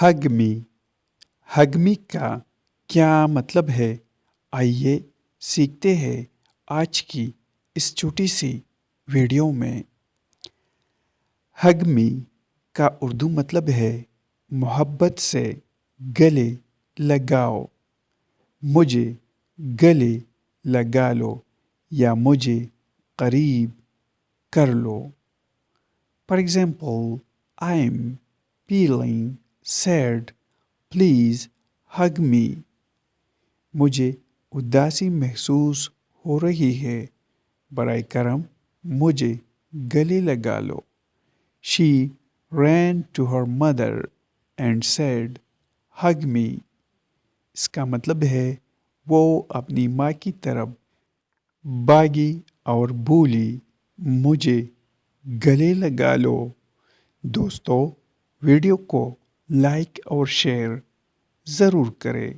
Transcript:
ہگ می ہگ می کا کیا مطلب ہے؟ آئیے سیکھتے ہیں آج کی اس چھوٹی سی ویڈیو میں۔ ہگ می کا اردو مطلب ہے محبت سے گلے لگاؤ، مجھے گلے لگا لو یا مجھے قریب کر لو۔ For example, I am feeling sad, please hug me. مجھے اداسی محسوس ہو رہی ہے، برائے کرم مجھے گلے لگا لو۔ She ran to her mother and said, hug me۔ اس کا مطلب ہے وہ اپنی ماں کی طرف بھاگی اور بولی، مجھے گلے لگا لو۔ دوستو، ویڈیو کو لائک اور شیئر ضرور کریں۔